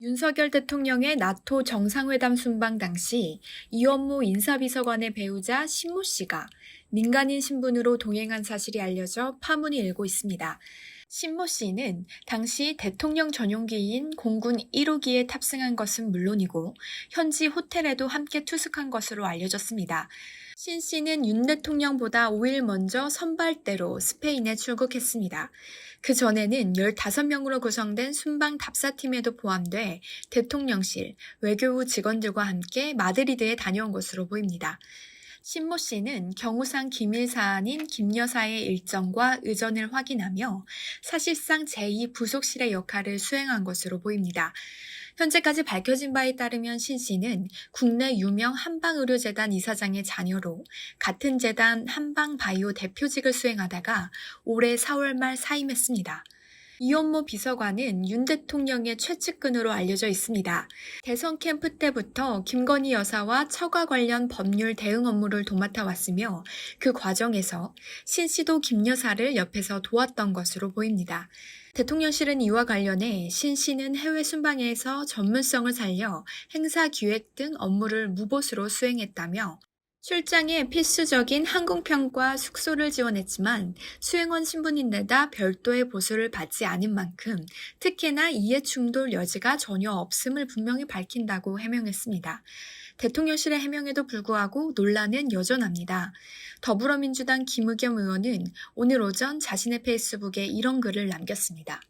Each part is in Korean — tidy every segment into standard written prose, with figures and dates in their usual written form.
윤석열 대통령의 나토 정상회담 순방 당시 이원무 인사비서관의 배우자 신모 씨가 민간인 신분으로 동행한 사실이 알려져 파문이 일고 있습니다. 신모 씨는 당시 대통령 전용기인 공군 1호기에 탑승한 것은 물론이고 현지 호텔에도 함께 투숙한 것으로 알려졌습니다. 신 씨는 윤 대통령보다 5일 먼저 선발대로 스페인에 출국했습니다. 그 전에는 15명으로 구성된 순방 답사팀에도 포함돼 대통령실, 외교부 직원들과 함께 마드리드에 다녀온 것으로 보입니다. 신모 씨는 경호상 기밀 사안인 김 여사의 일정과 의전을 확인하며 사실상 제2 부속실의 역할을 수행한 것으로 보입니다. 현재까지 밝혀진 바에 따르면 신 씨는 국내 유명 한방의료재단 이사장의 자녀로 같은 재단 한방바이오 대표직을 수행하다가 올해 4월 말 사임했습니다. 이원모 비서관은 윤 대통령의 최측근으로 알려져 있습니다. 대선 캠프 때부터 김건희 여사와 처가 관련 법률 대응 업무를 도맡아 왔으며 그 과정에서 신 씨도 김 여사를 옆에서 도왔던 것으로 보입니다. 대통령실은 이와 관련해 신 씨는 해외 순방에서 전문성을 살려 행사 기획 등 업무를 무보수로 수행했다며 출장에 필수적인 항공편과 숙소를 지원했지만 수행원 신분인데다 별도의 보수를 받지 않은 만큼 특혜나 이해충돌 여지가 전혀 없음을 분명히 밝힌다고 해명했습니다. 대통령실의 해명에도 불구하고 논란은 여전합니다. 더불어민주당 김의겸 의원은 오늘 오전 자신의 페이스북에 이런 글을 남겼습니다.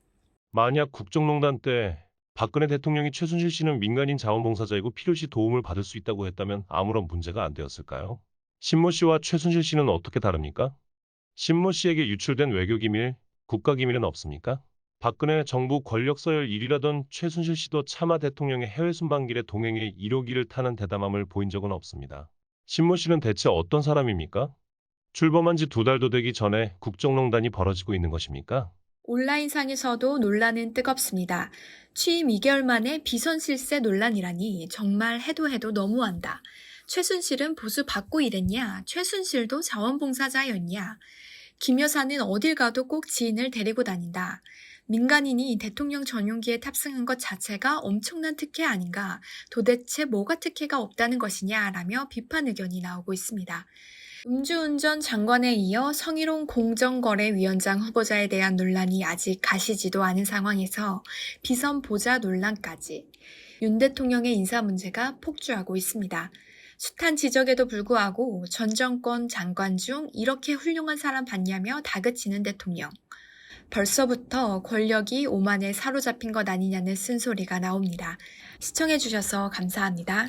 만약 국정농단 때 박근혜 대통령이 최순실 씨는 민간인 자원봉사자이고 필요시 도움을 받을 수 있다고 했다면 아무런 문제가 안 되었을까요? 신모 씨와 최순실 씨는 어떻게 다릅니까? 신모 씨에게 유출된 외교기밀, 국가기밀은 없습니까? 박근혜 정부 권력서열 1위라던 최순실 씨도 차마 대통령의 해외 순방길에 동행해 1호기를 타는 대담함을 보인 적은 없습니다. 신모 씨는 대체 어떤 사람입니까? 출범한 지 2달도 되기 전에 국정농단이 벌어지고 있는 것입니까? 온라인상에서도 논란은 뜨겁습니다. 취임 2개월 만에 비선 실세 논란이라니 정말 해도 너무한다. 최순실은 보수 받고 일했냐? 최순실도 자원봉사자였냐? 김 여사는 어딜 가도 꼭 지인을 데리고 다닌다. 민간인이 대통령 전용기에 탑승한 것 자체가 엄청난 특혜 아닌가? 도대체 뭐가 특혜가 없다는 것이냐라며 비판 의견이 나오고 있습니다. 음주운전 장관에 이어 성희롱 공정거래위원장 후보자에 대한 논란이 아직 가시지도 않은 상황에서 비선 보좌 논란까지 윤 대통령의 인사 문제가 폭주하고 있습니다. 숱한 지적에도 불구하고 전 정권 장관 중 이렇게 훌륭한 사람 봤냐며 다그치는 대통령. 벌써부터 권력이 오만에 사로잡힌 것 아니냐는 쓴소리가 나옵니다. 시청해주셔서 감사합니다.